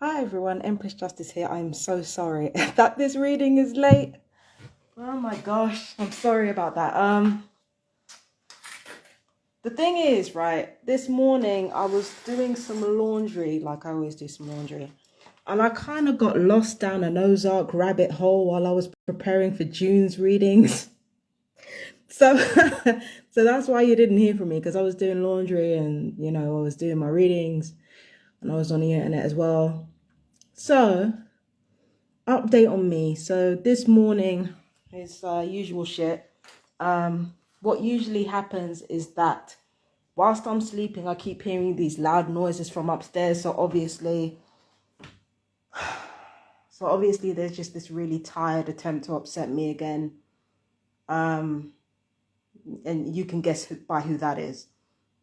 Hi everyone, Empress Justice here. I'm so sorry that this reading is late. Oh my gosh, I'm sorry about that. The thing is, right, this morning I was doing some laundry, like I always do some laundry, and I kind of got lost down an Ozark rabbit hole while I was preparing for June's readings. So, so that's why you didn't hear from me because I was doing laundry and I was doing my readings and I was on the internet as well. So update on me. So this morning is usual shit. What usually happens is that whilst I'm sleeping, I keep hearing these loud noises from upstairs. So obviously, there's just this really tired attempt to upset me again. Um, and you can guess by who that is.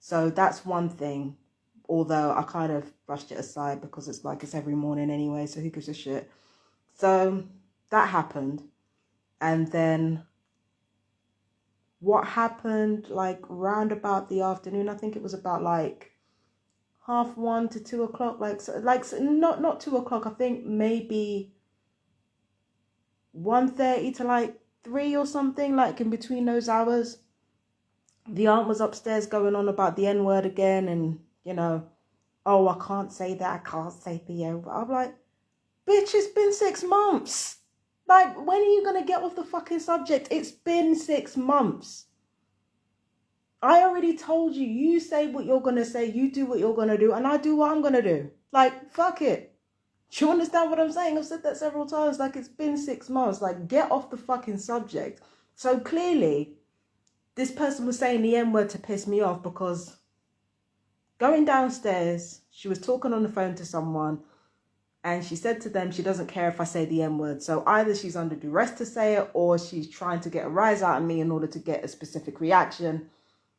So that's one thing. Although I kind of brushed it aside because it's like it's every morning anyway. So who gives a shit? So that happened. And then what happened like round about the afternoon, I think it was about like 1:30 to 2:00, not 2:00, I think maybe 1:30 to like 3 or something, like in between those hours. The aunt was upstairs going on about the N-word again, and oh, I can't say that, I can't say the N-word. I'm like, bitch, it's been 6 months. Like, when are you gonna get off the fucking subject? It's been 6 months. I already told you, you say what you're going to say, you do what you're going to do, and I do what I'm going to do. Like, fuck it. Do you understand what I'm saying? I've said that several times. Like, it's been 6 months. Like, get off the fucking subject. So clearly, this person was saying the N-word to piss me off because going downstairs, she was talking on the phone to someone, and she said to them she doesn't care if I say the N-word. So either she's under duress to say it, or she's trying to get a rise out of me in order to get a specific reaction,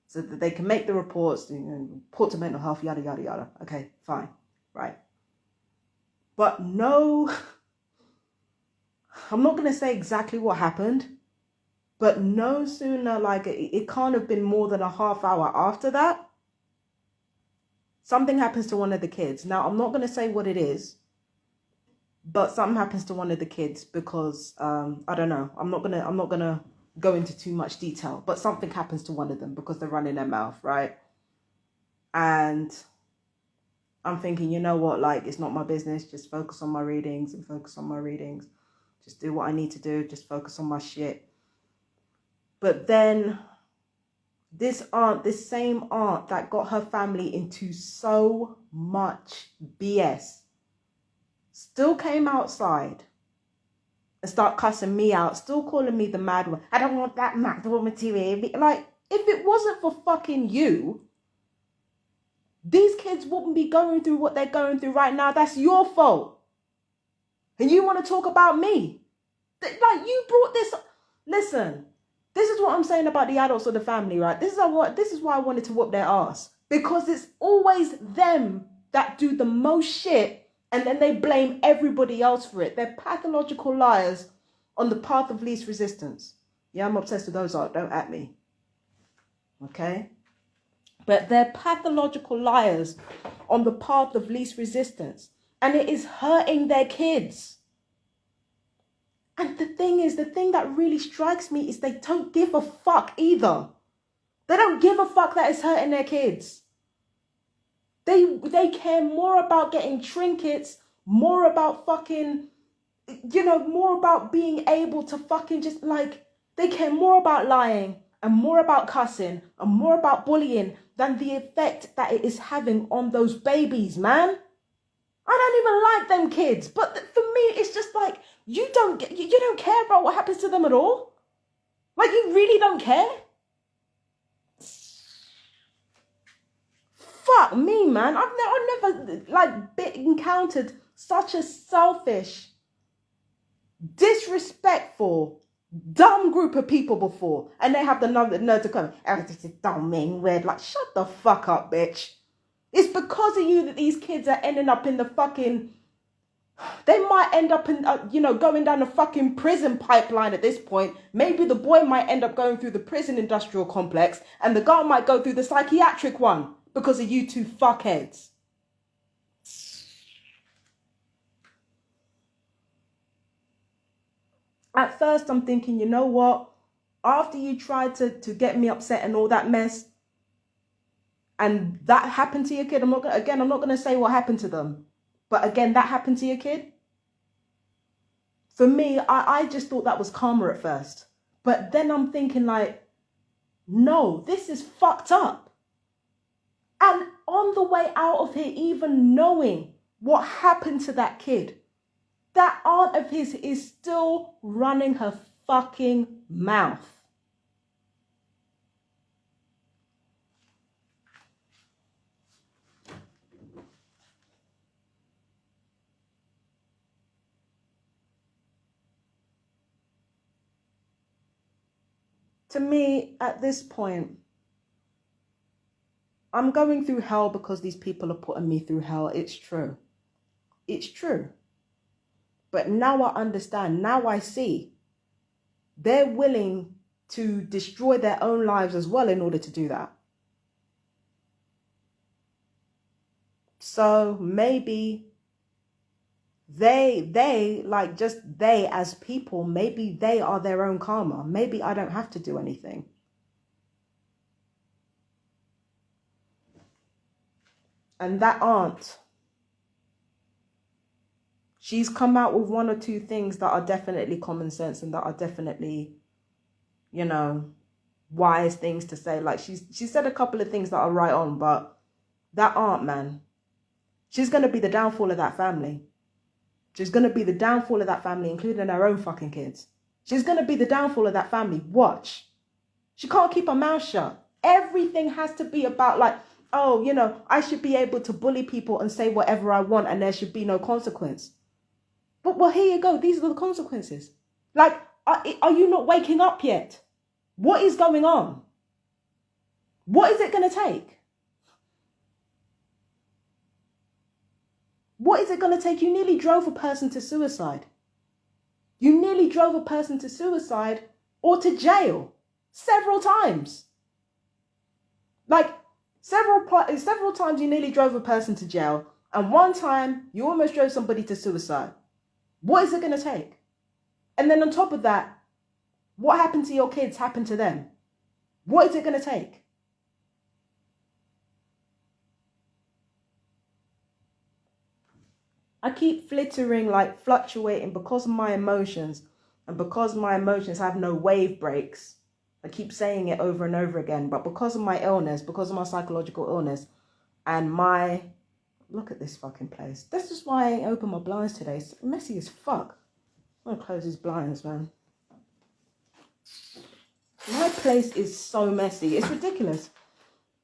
so that they can make the reports, report to mental health, yada, yada, yada. Okay, fine, right. But no, I'm not going to say exactly what happened, but no sooner, like, it can't have been more than a half hour after that, something happens to one of the kids. Now, I'm not going to say what it is, but something happens to one of the kids because, I don't know, I'm not going to go into too much detail, but something happens to one of them because they're running their mouth, right? And I'm thinking, you know what, like, it's not my business. Just focus on my readings and focus on my readings. Just do what I need to do. Just focus on my shit. But then this same aunt that got her family into so much BS, still came outside and start cussing me out, still calling me the mad one. I don't want that mad woman to hear me. Like, if it wasn't for fucking you, these kids wouldn't be going through what they're going through right now. That's your fault. And you want to talk about me? Like, you brought this. Listen, this is what I'm saying about the adults of the family, right? This is why I wanted to whoop their ass. Because it's always them that do the most shit, and then they blame everybody else for it. They're pathological liars on the path of least resistance. Yeah, I'm obsessed with those art. Don't at me. Okay? But they're pathological liars on the path of least resistance. And it is hurting their kids. And the thing that really strikes me is they don't give a fuck either. They don't give a fuck that it's hurting their kids. They care more about getting trinkets, more about fucking, more about being able to fucking just, like, they care more about lying and more about cussing and more about bullying than the effect that it is having on those babies, man. I don't even like them kids, but for me, it's just like, you don't care about what happens to them at all. Like, you really don't care. Fuck me, man. I've never like encountered such a selfish, disrespectful, dumb group of people before, and they have the nerve to come. Oh, this is dumb, man, weird. Like, shut the fuck up, bitch. It's because of you that these kids are ending up in the fucking. They might end up in, going down the fucking prison pipeline at this point. Maybe the boy might end up going through the prison industrial complex, and the girl might go through the psychiatric one because of you two fuckheads. At first, I'm thinking, you know what? After you tried to get me upset and all that mess, and that happened to your kid, I'm not gonna say what happened to them, but again, that happened to your kid. For me, I just thought that was karma at first, but then I'm thinking like, no, this is fucked up. And on the way out of here, even knowing what happened to that kid, that aunt of his is still running her fucking mouth. To me, at this point, I'm going through hell because these people are putting me through hell. It's true. It's true. But now I understand. Now I see. They're willing to destroy their own lives as well in order to do that. So maybe they like just they as people, maybe they are their own karma. Maybe I don't have to do anything. And that aunt, she's come out with one or two things that are definitely common sense and that are definitely, you know, wise things to say. Like she said a couple of things that are right on, but that aunt, man, she's going to be the downfall of that family. She's going to be the downfall of that family, including her own fucking kids. She's going to be the downfall of that family. Watch. She can't keep her mouth shut. Everything has to be about like, oh, you know, I should be able to bully people and say whatever I want and there should be no consequence. But well, here you go. These are the consequences. Like, are you not waking up yet? What is going on? What is it going to take? What is it going to take? You nearly drove a person to suicide. You nearly drove a person to suicide or to jail several times. Like, several times you nearly drove a person to jail, and one time you almost drove somebody to suicide. What is it going to take? And then on top of that, what happened to your kids happened to them. What is it going to take? I keep fluctuating because of my emotions, and because my emotions have no wave breaks. I keep saying it over and over again, but because of my illness, because of my psychological illness, and my... Look at this fucking place. This is why I ain't open my blinds today. It's messy as fuck. I'm gonna close these blinds, man. My place is so messy. It's ridiculous.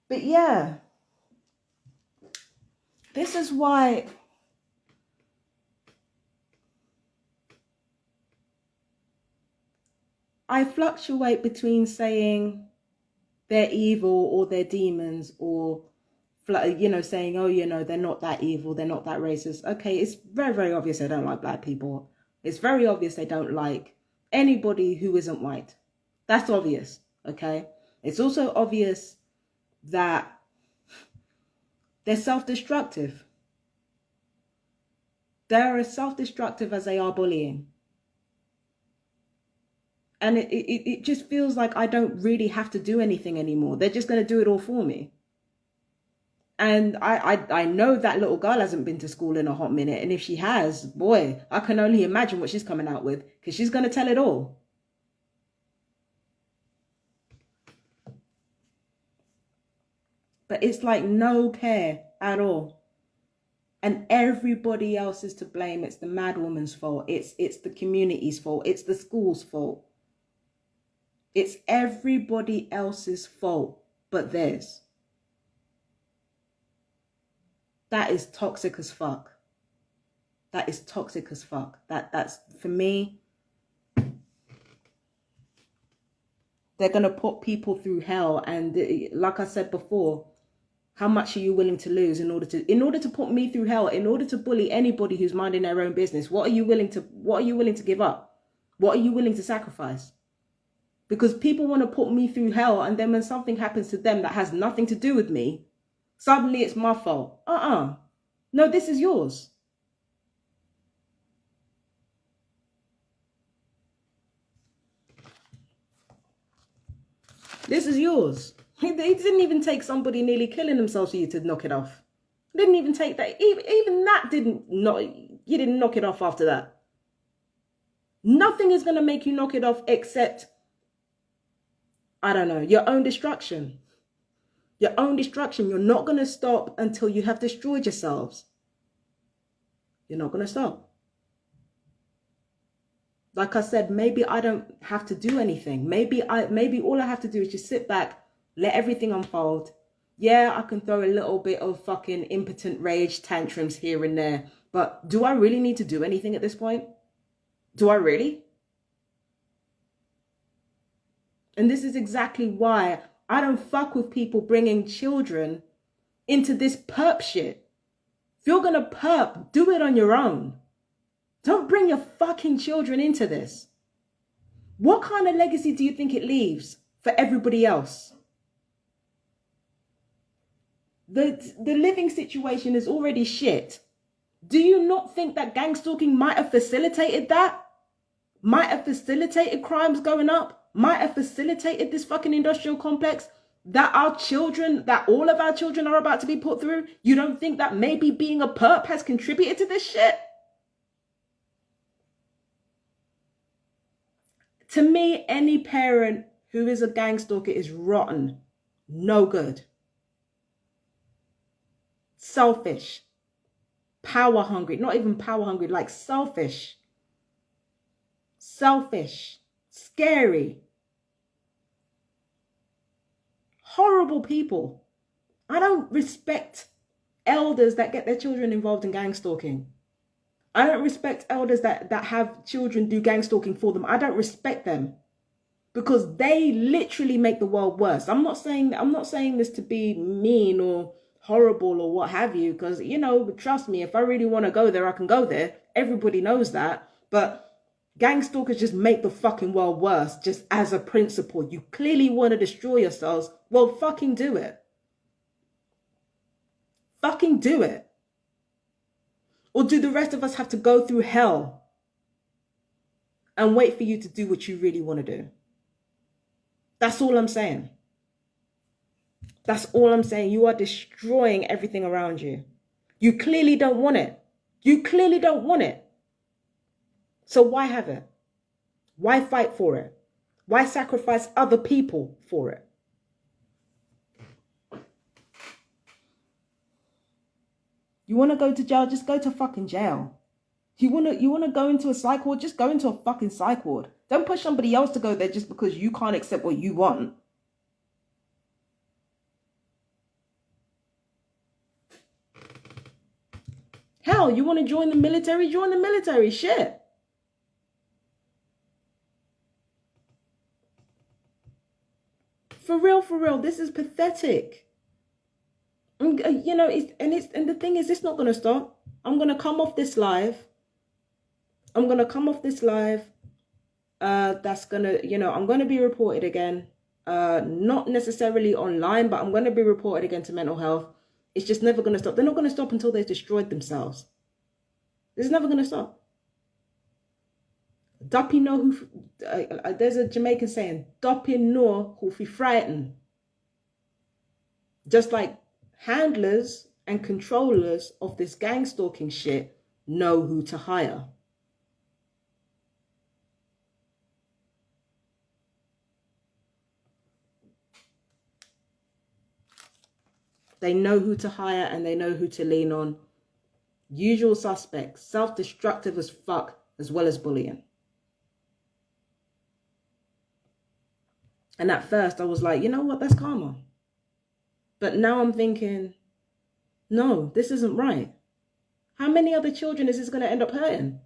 But yeah. This is why... I fluctuate between saying they're evil or they're demons, or, you know, saying, oh, you know, they're not that evil, they're not that racist. Okay, it's very, very obvious they don't like black people. It's very obvious they don't like anybody who isn't white. That's obvious, okay? It's also obvious that they're self-destructive. They're as self-destructive as they are bullying. And it just feels like I don't really have to do anything anymore. They're just going to do it all for me. And I know that little girl hasn't been to school in a hot minute. And if she has, boy, I can only imagine what she's coming out with, because she's going to tell it all. But it's like no care at all. And everybody else is to blame. It's the mad woman's fault. It's the community's fault. It's the school's fault. It's everybody else's fault but theirs. That is toxic as fuck. That is toxic as fuck. That's for me. They're gonna put people through hell, and like I said before, how much are you willing to lose in order to put me through hell? In order to bully anybody who's minding their own business, what are you willing to give up? What are you willing to sacrifice? Because people want to put me through hell, and then when something happens to them that has nothing to do with me, suddenly it's my fault. No, this is yours. This is yours. He didn't even take somebody nearly killing themselves for you to knock it off. Didn't even take that. Even that didn't knock. You didn't knock it off after that. Nothing is going to make you knock it off except, I don't know, your own destruction. Your own destruction. You're not going to stop until you have destroyed yourselves. You're not going to stop. Like I said, maybe I don't have to do anything. Maybe all I have to do is just sit back, let everything unfold. Yeah, I can throw a little bit of fucking impotent rage tantrums here and there. But do I really need to do anything at this point? Do I really? And this is exactly why I don't fuck with people bringing children into this perp shit. If you're gonna perp, do it on your own. Don't bring your fucking children into this. What kind of legacy do you think it leaves for everybody else? The living situation is already shit. Do you not think that gang stalking might have facilitated that? Might have facilitated crimes going up? Might have facilitated this fucking industrial complex that all of our children are about to be put through? You don't think that maybe being a perp has contributed to this shit? To me, any parent who is a gang stalker is rotten. No good. Selfish. Power hungry. Not even power hungry, like selfish. Selfish. Scary. Horrible people. I don't respect elders that get their children involved in gang stalking. I don't respect elders that have children do gang stalking for them. I don't respect them because they literally make the world worse. I'm not saying this to be mean or horrible or what have you, because, you know, trust me, if I really want to go there, I can go there. Everybody knows that. But gang stalkers just make the fucking world worse, just as a principle. You clearly want to destroy yourselves. Well, fucking do it. Fucking do it. Or do the rest of us have to go through hell and wait for you to do what you really want to do? That's all I'm saying. That's all I'm saying. You are destroying everything around you. You clearly don't want it. You clearly don't want it. So why have it? Why fight for it? Why sacrifice other people for it? You want to go to jail? Just go to fucking jail. You want to go into a psych ward? Just go into a fucking psych ward. Don't push somebody else to go there just because you can't accept what you want. Hell, you want to join the military? Join the military. Shit. For real, this is pathetic. You know, and the thing is, it's not going to stop. I'm going to come off this live. That's going to, you know, I'm going to be reported again. Not necessarily online, but I'm going to be reported again to mental health. It's just never going to stop. They're not going to stop until they've destroyed themselves. It's never going to stop. Dappy no who, there's a Jamaican saying, Dappy no who fi frightened. Just like handlers and controllers of this gang stalking shit know who to hire. They know who to hire and they know who to lean on. Usual suspects, self-destructive as fuck, as well as bullying. And at first I was like, you know what, that's karma. But now I'm thinking, no, this isn't right. How many other children is this going to end up hurting?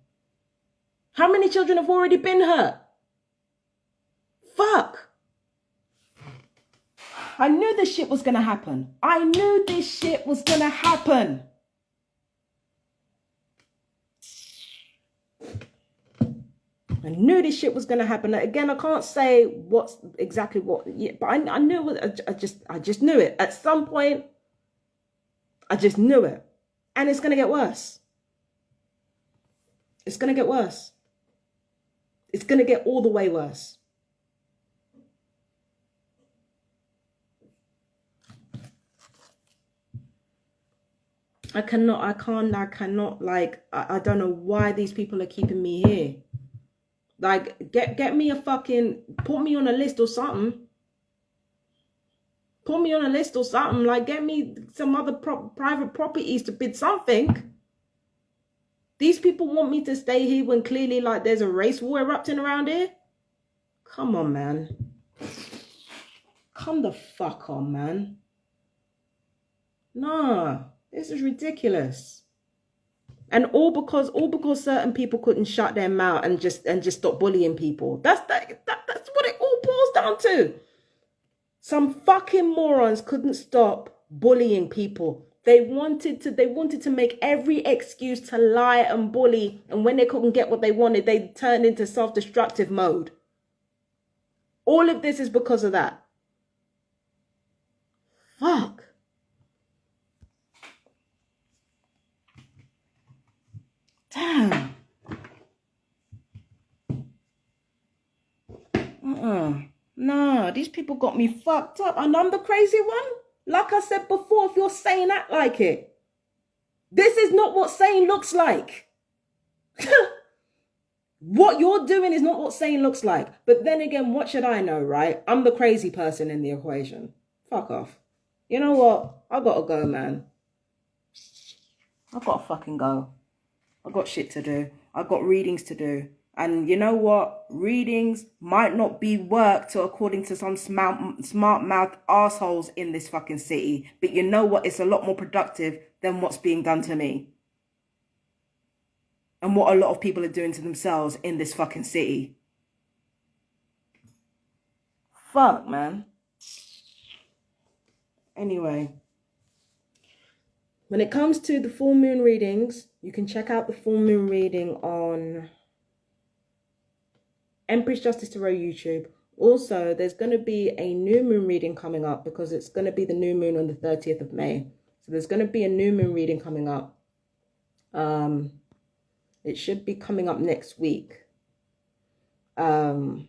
How many children have already been hurt? Fuck. I knew this shit was going to happen. I knew this shit was going to happen. I knew this shit was going to happen. Again, I can't say what's exactly what, but I knew it. I just knew it. At some point, I just knew it. And it's going to get worse. It's going to get worse. It's going to get all the way worse. I cannot, like, I don't know why these people are keeping me here. Like, get me a fucking, put me on a list or something. Put me on a list or something. Like, get me some other private properties to bid something. These people want me to stay here when clearly, like, there's a race war erupting around here. Come on, man. Come the fuck on, man. Nah, this is ridiculous. And all because certain people couldn't shut their mouth and just stop bullying people. That's what it all boils down to. Some fucking morons couldn't stop bullying people. They wanted to make every excuse to lie and bully, and when they couldn't get what they wanted, they turned into self-destructive mode. All of this is because of that. Fuck. Damn. Nah, these people got me fucked up, and I'm the crazy one. Like I said before, if you're sane, act like it. This is not what sane looks like. What you're doing is not what sane looks like. But then again, what should I know, right? I'm the crazy person in the equation. Fuck off. You know what? I gotta go, man. I gotta fucking go. I got shit to do. I got readings to do. And you know what? Readings might not be work to according to some smart mouth assholes in this fucking city. But you know what? It's a lot more productive than what's being done to me. And what a lot of people are doing to themselves in this fucking city. Fuck, man. Anyway. When it comes to the full moon readings, you can check out the full moon reading on Empress Justice Tarot YouTube. Also, there's going to be a new moon reading coming up because it's going to be the new moon on the 30th of May. So there's going to be a new moon reading coming up. It should be coming up next week. I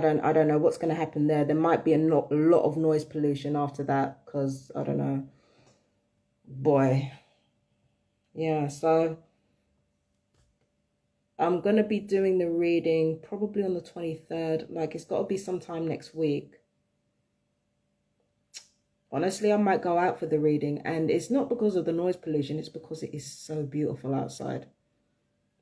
don't know what's going to happen there. There might be a lot of noise pollution after that because, I don't know. Boy. Yeah, so I'm going to be doing the reading probably on the 23rd. Like, it's got to be sometime next week. Honestly, I might go out for the reading. And it's not because of the noise pollution. It's because it is so beautiful outside.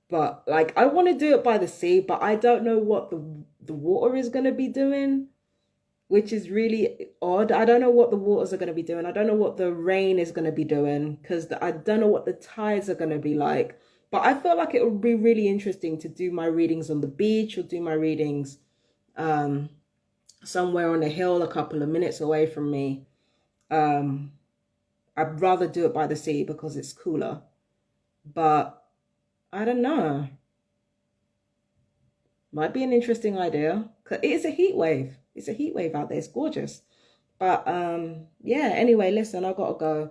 But, like, I want to do it by the sea. But I don't know what the water is going to be doing. Which is really odd. I don't know what the waters are going to be doing. I don't know what the rain is going to be doing. Because I don't know what the tides are going to be like. But I feel like it would be really interesting to do my readings on the beach. Or do my readings somewhere on a hill a couple of minutes away from me. I'd rather do it by the sea because it's cooler. But I don't know. Might be an interesting idea. Cause it is a heat wave. It's a heat wave out there. It's gorgeous. But yeah, anyway, listen, I gotta go.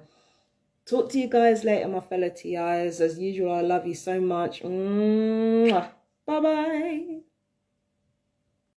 Talk to you guys later, my fellow TIs. As usual, I love you so much. Bye-bye.